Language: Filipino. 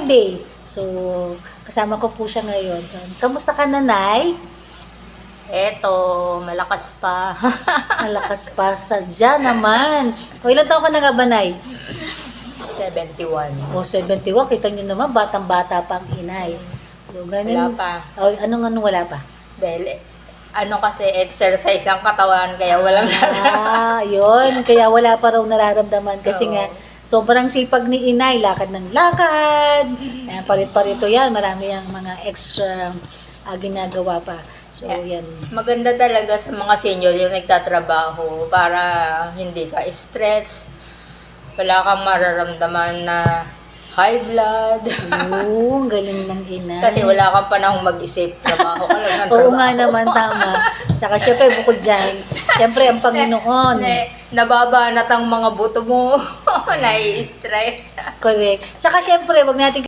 Friday. So, kasama ko po siya ngayon. So, kamusta ka, Nanay? Eto, malakas pa. Malakas pa. Sadya naman. O, ilang taon ka na nga ba, Nay? 71. O, 71. Kita nyo naman, batang-bata pa ang inay. So, ganun. Wala pa. O, anong wala pa? Dahil, kasi exercise ang katawan, kaya walang Yun. Kaya wala pa raw nararamdaman. Kasi Oo. nga, sobrang sipag ni inay. Lakad ng lakad. Ayan, parit-parito yan. Marami yung mga extra ginagawa pa. So, Yeah. yan. Maganda talaga sa mga senior yung nagtatrabaho para hindi ka stress. Wala kang mararamdaman na high blood. Oo, ang galing ng inay. Kasi wala kang panahong mag-isip. Trabaho ka lang ng trabaho. Oo nga naman, tama. Saka syempre, bukod dyan, syempre ang Panginoon. Nababanat ang mga buto mo. Nai-stress. Correct. Saka syempre, wag natin